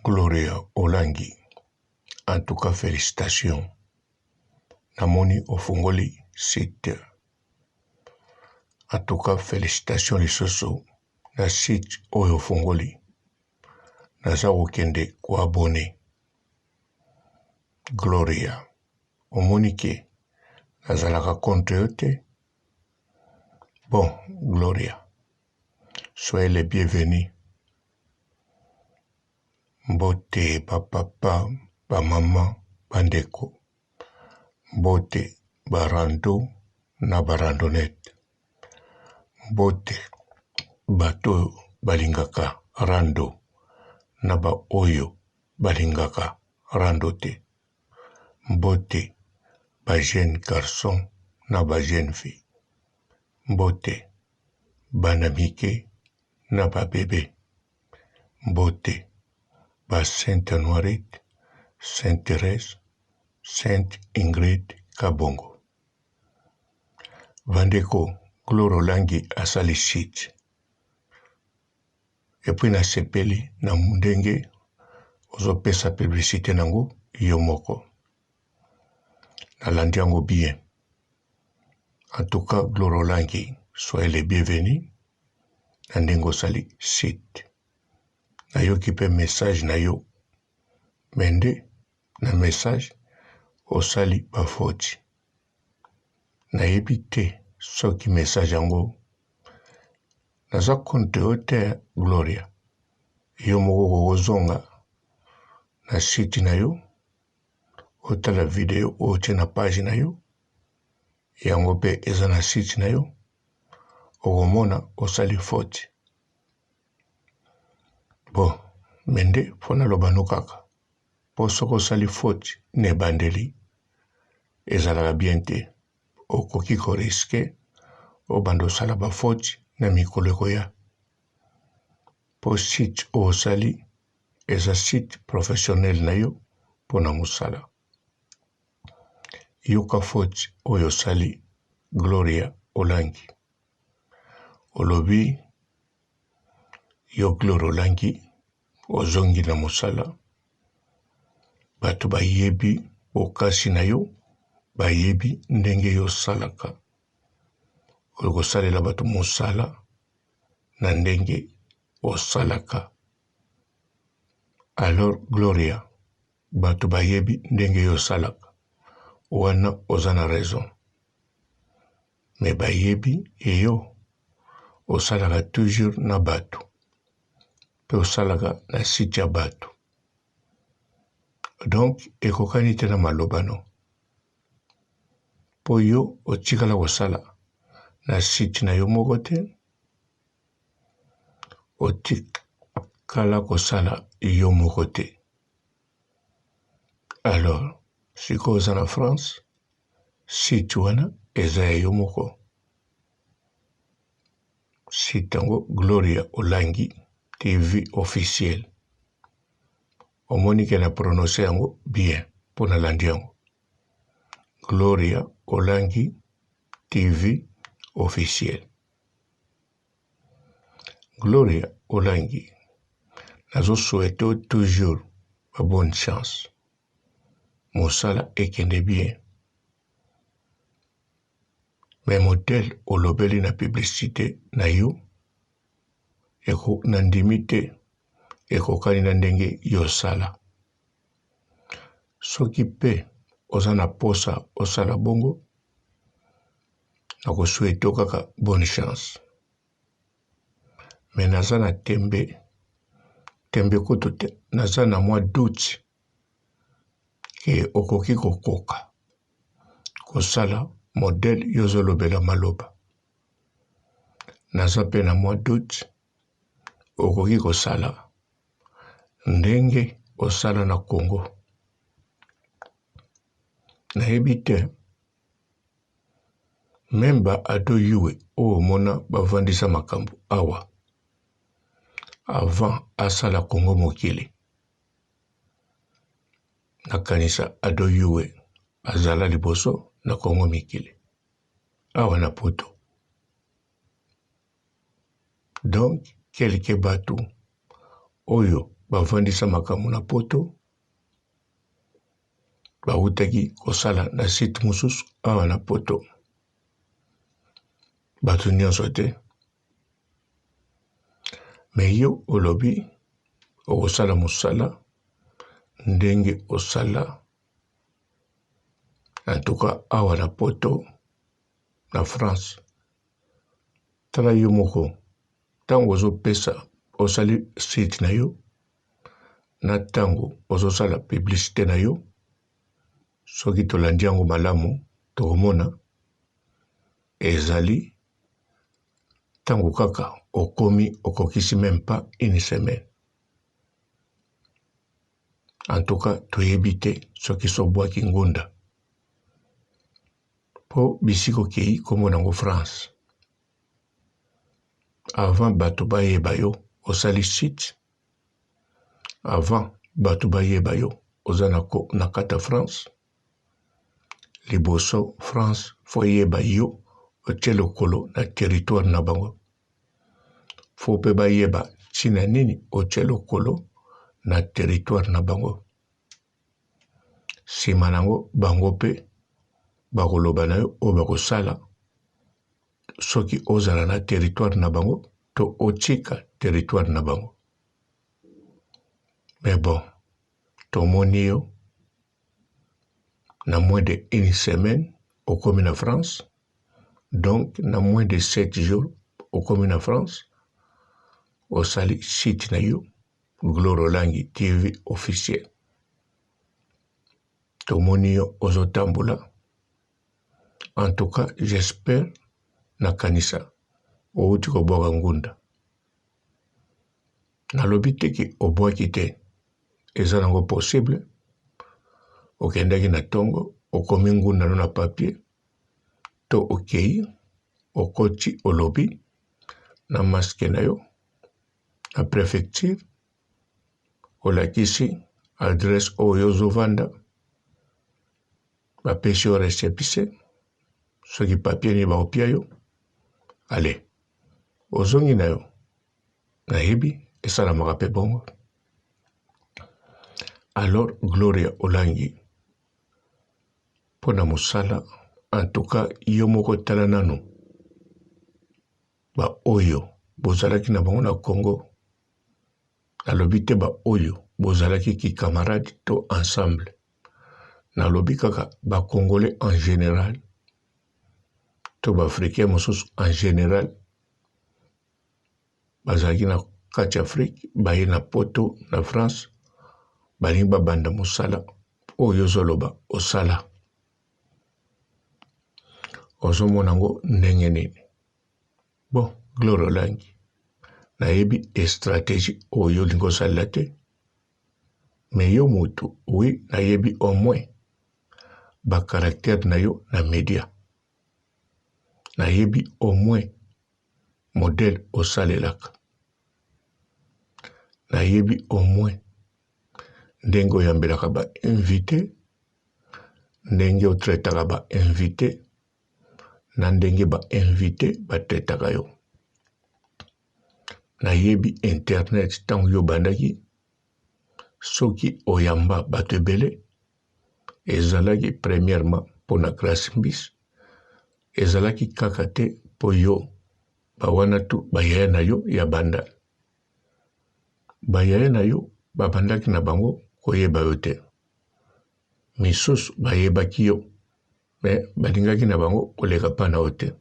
Gloria Olangi. En tout cas, félicitations. Namoni ofungoli site. En tout cas, félicitations les soso. Na site oyo ofungoli. Naza okende ko abonné. Gloria. Omonike. Nazalaka compte yote. Bon, Gloria. Soyez les bienvenus. Mbote, papa, maman, bandeko. Mbote, barando, na barandonete. Mbote, bato balingaka rando, na ba oyo balingaka rando te. Mbote, ba jeune garçon, na ba jeune fille. Mbote, banamike, na ba bébé. Mbote, ba Sainte Noirite, Sainte Thérèse, Sainte Ingrid Kabongo. Vandeko, Gloria Olangi asali site. Et puis na sepeli na mundenge ozopesa publicité nango yomoko. Na landi yango bien. En tout cas, Gloria Olangi, soyez les bienvenus. Na ndenge osali site. Na yo kipe message na yo. Mende na message osali bafoti. Na yebite soki message yango. Naza compte yote Gloria. Yo moko ozonga na site na yo. Otala video otie na page na yo. Yango pe eza na site na yo. Okomona osali faute. Bon, mende fona lobano kaka. Po soko osali faute ne bandeli. Ezalaka bien te. Okoki ko riske. Obando sala ba faute na mikolo ekoya. Po site osali eza site professionnel na yo pona musala. Yoka faute oyo sali Gloria Olangi. Olobi yo Gloria Olangi ozongi na musala. Bato bayebi okasi na yo bayebi ndenge yo salaka. Okosalela bato musala na ndenge osalaka. Alors Gloria bato bayebi ndenge yo salaka. Wana ozana raison. Me bayebi eyo osalaka toujours na bato. Pe osalaka na site ya bato. Donc ekokani te na malobano. Po yo otikala kosala na site na yo moko te. Otikala kosala yo moko te. Alors, siko oza na France, site wana eza ya yo moko. Site yango Gloria Olangi TV officiel. Omonike na prononce yango bien pona landi yango. Gloria Olangi TV officiel. Gloria Olangi. Nazo souhaite toujours bonne chance. Mosala ekende bien. Mais modèle olobeli na publicité na yo. Eko nandimite. Eko kani na ndenge yo sala. Soki pe oza na posa osala bongo. Nako souhaite kaka bonne chance. Mais naza na tembe kutu te. Naza na mois d'août. Ke okoki kokoka. Kosala modèle yozolobela maloba. Naza pe na mois d'août. Okoki kosala. Ndenge osala na Congo. Nayebi te. Memba ado yue o mona bavandisa makambo awa. Avant asala Congo mokili. Nakanisa ado yue azala liboso na Congo mikili. Awa na poto. Donc, quelques bateaux oyo bavandisa makambo na poto bautaki kosala na site mosusu awa na poto bato nyonso te me yo olobi okosala mosala ndenge osala en tout cas awa na poto na France. Tala yo moko ntango ozopesa osali site na yo na ntango ozosala publicité na yo soki tolandi yango malamu tokomona ezali ntango kaka okokisi même pas une semaine. En tout cas toyebi te soki sobwaki ngunda po bisika okei kombo nango France. Avant bato bayeba yo osali site, avant bato bayeba yo oza na kata France, liboso France fo yeba yo otie lokolo na territoire na bango, fo mpe bayeba ntina nini otie lokolo na territoire na bango. Nsima nango bango mpe bakoloba na yo oyo bakosala soki ozala na territoire na bango to otika territoire na bango. Mais bon, tomoni yo na moins de une semaine okomi na France, donc na moins de 7 jours okomi na France, osali site na yo Gloire Olangi TV officiel. Tomoni yo ozotambola. En tout cas, j'espère nakanisa outi kobwaka ngunda. Nalobi teki obwaki te, eza nango possible. Okendaki na tongo, okomi ngunda na papier, to okei, okoti olobi, na maske na yo, na préfecture, olakisi adresse oyo ozovanda, bapesi yo récépissé, soki papier ni baopia yo, ale, ozongi na yo, nayebi, esalamaka mpe bongo. Alors, Gloria Olangi, pona mosala, en tout cas, yo moko tala nano, ba oyo, bozalaki na bango na Congo, nalobi te ba oyo, bozalaki ki camarade to ensemble, nalobi kaka ba Congolais en général, to ba Africain mosusu en général, bazalaki na kati Afrique, baye na poto na France, balingi babanda mosala oyo ozoloba osala. Ozomona ngo ndenge nini. Bon, Gloire Olangi, nayebi stratégie oyo olingi osalela te, mais yo mutu, oui, nayebi au moins ba caractère na yo na média. Nayebi au moins modèle osalelaka. Nayebi au moins ndenge oyambelaka ba invité, ndenge otretaka ba invité, na ndenge ba invité batretaka yo. Nayebi internet tango yo bandaki, soki oyamba bato ebele, ezalaki premièrement pona Grace Mbis, ezalaki kaka te po yo bawana tu bayaya na yo ya banda. Bayaya na yo babandaki na bango koyeba yo te. Misusu bayebaki yo, mais balingaki na bango koleka pa na yo te.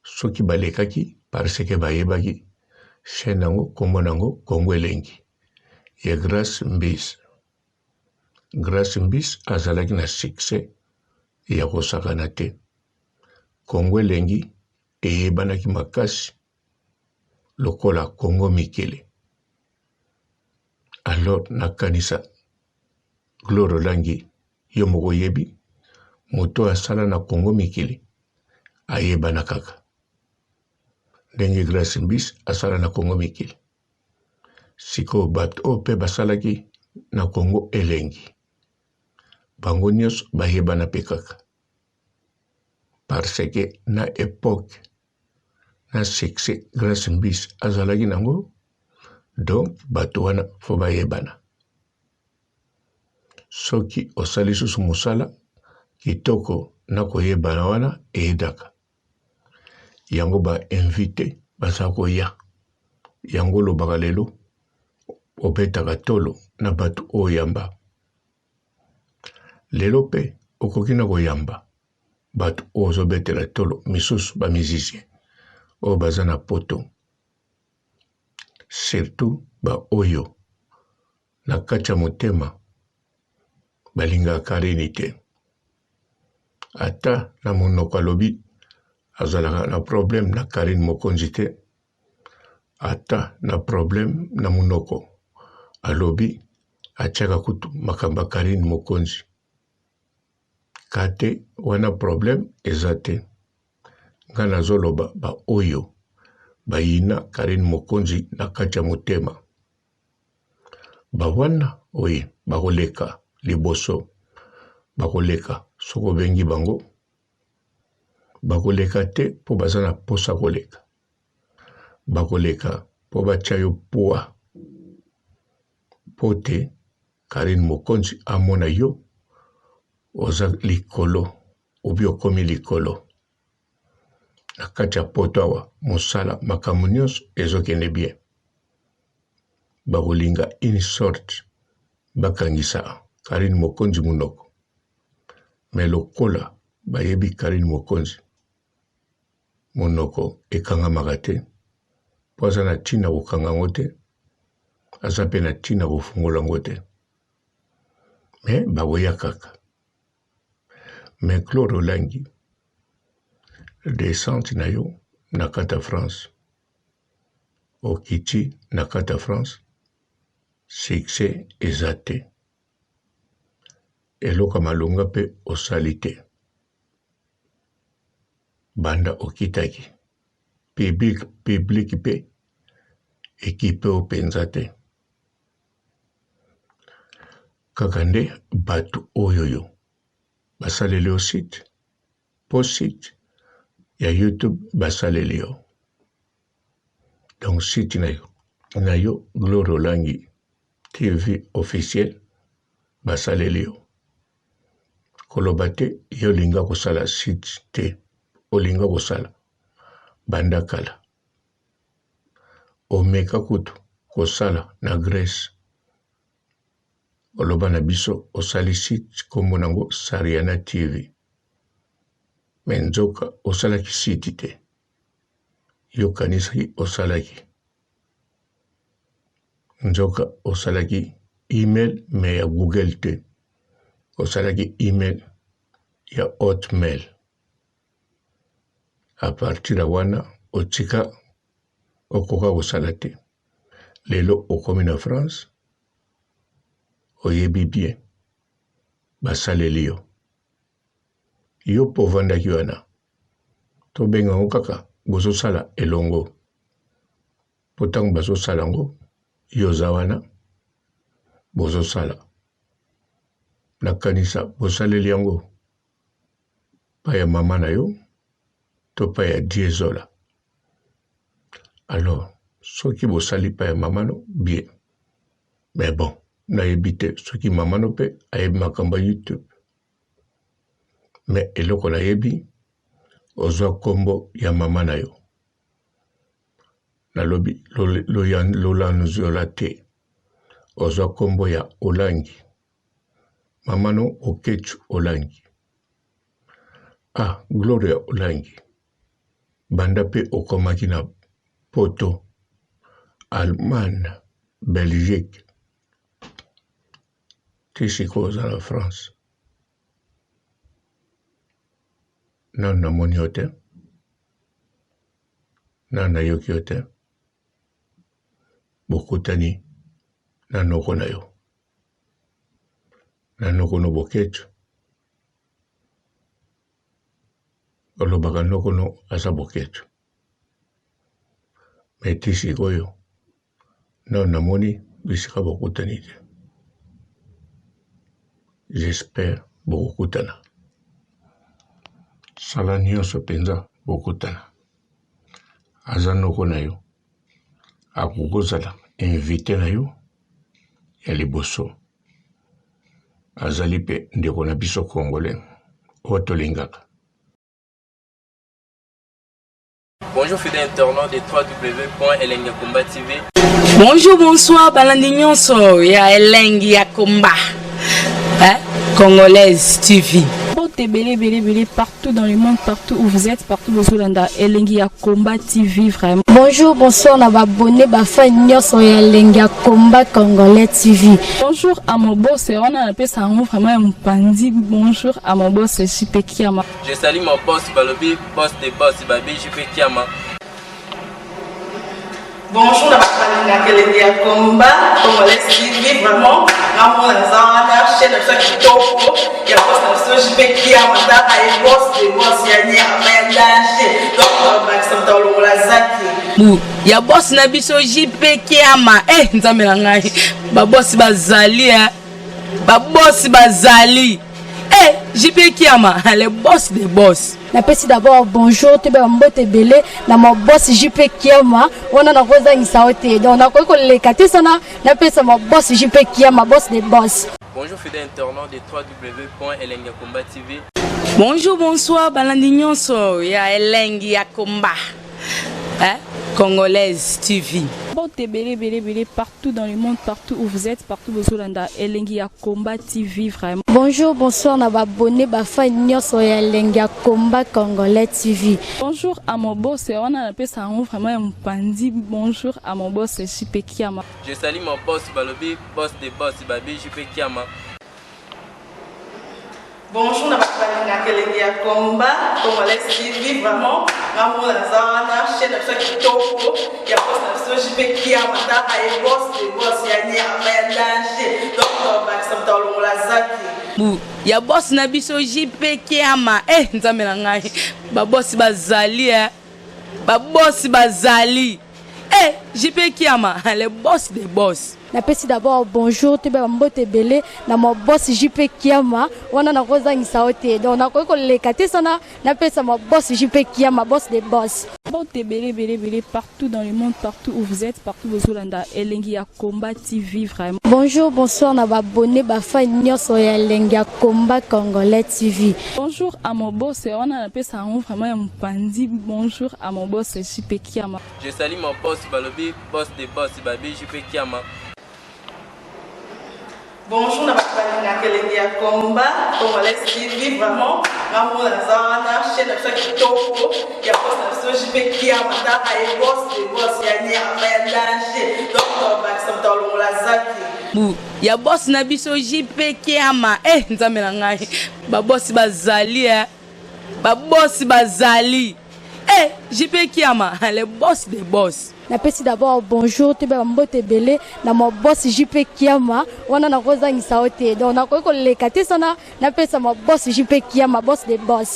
Soki balekaki parce que bayebaki chaîne nango kombo nango Congo Elengi ya Grace Mbis. Grace Mbis azalaki na succès ya kosakana te. Congo Elengi eyebanaki makasi lokola Congo Mikele. Alors nakanisa Gloire Olangi yo moko yebi moto asala na Congo Mikele ayebana kaka ndenge Grace Mbis asala na Congo Mikele. Siko bato oyo mpe basalaki na Congo Elengi bango nyonso bayebana mpe kaka parce que na époque na succès Grace Mbis azalaki nango donc bato wana fo bayebana. Soki osali susu mosala kitoko na koyebana wana eyedaka. Yango ba invité baza koya. Yango lobaka lelo obetaka tolo na bato oyamba. Lelo pe okoki na koyamba bato ozobetela tolo misusu ba musicien oyo baza na poto. Surtout ba oyo na kati ya motema balingaka Karine te. Ata na monoko alobi azalaka na problème na Karine mokonzi te. Ata na problème na monoko alobi atiaka kutu makambo ya Karine mokonzi. Kate wana problème eza te. Nga nazoloba ba oyo bayina Karine mokonzi na kati ya motema. Ba wana oye bakoleka liboso. Bakoleka soko bengi bango. Bakoleka te po baza na posa koleka. Bakoleka po batia yo poa. Pote Karine mokonzi amona yo oza likolo obi okomi likolo. Na kati ya poto awa mosala makambo nyonso ezokende bien. Bakolinga une sorte bakangisa Karine mokonzi munoko. Me lokola bayebi Karine mokonzi munoko ekangamaka te. Po aza na ntina kokanga ngo te. Aza pe na ntina kofungola ngo te. Me bakoya kaka. Me Claude Olangi descente na yo na kati ya France. Okiti na kati ya France. Succès eza te. Eloko malonga pe osali te. Banda okitaki. Public pe ekipe openza te. Kaka nde bato oyoyo basaleli yo site. Po site ya YouTube basaleli yo. Donc site na yo Gloire Olangi TV officiel basaleli yo. Koloba te yo linga kosala site te. Olinga kosala banda kala. Omeka kutu kosala na Grèce. Oloba na biso osali site kombo nango Sariana TV. Menzoka osalaki site te. Yo kanisaki osalaki. Nzoka osalaki email me ya Google te. Osalaki email ya Hotmail. A partir ya wana otika okoka kosala te. Lelo okomi na France. Oyebi bien. Basaleli yo. Yo povandaki wana. Tobenga ngo kaka bozosala elongo. Potango bazosala ngo. Yoza wana. Bozosala. Nakanisa bosaleli yango. Pa ya mama na yo. To pa ya Diezola. Alors, soki bosali pa ya mama no, bien. Mais bon, nayebi te soki mama no pe ayebi makambo YouTube. Mais eloko nayebi ozwa kombo ya mama na yo. Nalobi lolanuziola te. Ozwa kombo ya Olangi. Mama no Okechu Olangi. Ah, Gloria Olangi. Banda pe okomaki na poto. Allemagne, Belgique. Tisiko oza na France. Nan namoni yo te. Nan nayoki yo te. Bokutani na noko na yo. Na noko no Bokechu. Olobaka noko no asa Bokechu. Me tisiko yo. Nan namoni bisika bokutani te. J'espère bokutana. Sala nyonso penza bokutana. Aza noko na yo. Akukozala invité na yo ya liboso azali pe ndeko na biso congolais oyo tolingaka. Bonjour fidèles internautes de www.elengiakomba TV. Bonjour, bonsoir, balandi nyonso ya Elengi ya Komba, Congolaise TV. Belé partout dans le monde, partout où vous êtes, partout où vous êtes, Elengi ya Komba TV vraiment. Bonjour, bonsoir, na abonné ba nyonso ya Elengi ya Komba Congolais TV. Bonjour à mon boss, on a appelé ça vraiment un pandi. Bonjour à mon boss, JP Kiama. Je salue mon boss Balobi, boss de boss Babi, JP Kiama. Bonjour à la Elengi ya Komba Congolais TV vraiment. Ramon Lazana, chaîne de chaque topo, il y a boss de JP Kiama, et boss de boss yani Amandache. Donc Maxime Tolo Lazaki. Ya boss na biso JP Kiama, nzambe na ngai. Ba boss bazali ba boss bazali. JP Kiama, le boss des boss. Napesi d'abord bonjour, te ba mbote belé na mo boss JP Kiama, wana na koza ngisaote. Donc na ko le katisa na pesa mo boss JP Kiama, boss des boss. Bonjour fidèles internautes de www.elengiakomba TV. Bonjour, bonsoir, balandi nyonso ya Elengi ya Komba, Congolaise TV. Belé partout dans le monde, partout où vous êtes, partout où vous êtes, Elengi ya Komba TV vraiment. Bonjour, bonsoir, na abonné ba nyonso ya Elengi ya Komba Congolais TV. Bonjour à mon boss, on a appelé ça vraiment un pandi. Bonjour à mon boss, JP Kiama. Je salue mon boss Balobi, boss de boss Babi, JP Kiama. Bonjour à Elengi ya Komba Congolais TV vraiment. Ramon Lazana, chaîne de chaque topo, il y a boss de JP Kiama, et boss de boss yani Amandache. Donc Maxime Tolo Lazaki. Ya boss na biso JP Kiama, nzambe na ngai. Ba boss bazali ba boss bazali. JP Kiama, le boss des boss. Napesi d'abord bonjour, te ba mbote belé na mo boss JP Kiama, wana na koza ngisaote. Donc na ko le katisa na pesa mo boss JP Kiama, boss des boss. Belé partout dans le monde, partout où vous êtes, partout où vous êtes, Elengi ya Komba TV vraiment. Bonjour, bonsoir, na abonné ba nyonso ya Elengi ya Komba Congolais TV. Bonjour à mon boss, on a appelé ça vraiment un pandi. Bonjour à mon boss, JP Kiama. Je salue mon boss Balobi, boss de boss Babi, JP Kiama. Bonjour à Elengi ya Komba Congolais TV vraiment. Ramon Lazana, chaîne de chaque topo, il y a boss de JP Kiama, et boss de boss yani Amandache. Donc Maxime Tolo Lazaki. Ya boss na biso JP Kiama, nzambe na ngai. Ba boss bazali ba boss bazali. JP Kiama, le boss des boss. Napesi d'abord bonjour, te ba mbote belé na mo boss JP Kiama, wana na koza ngisaote. Donc na ko le katisa na pesa mo boss JP Kiama, boss des boss.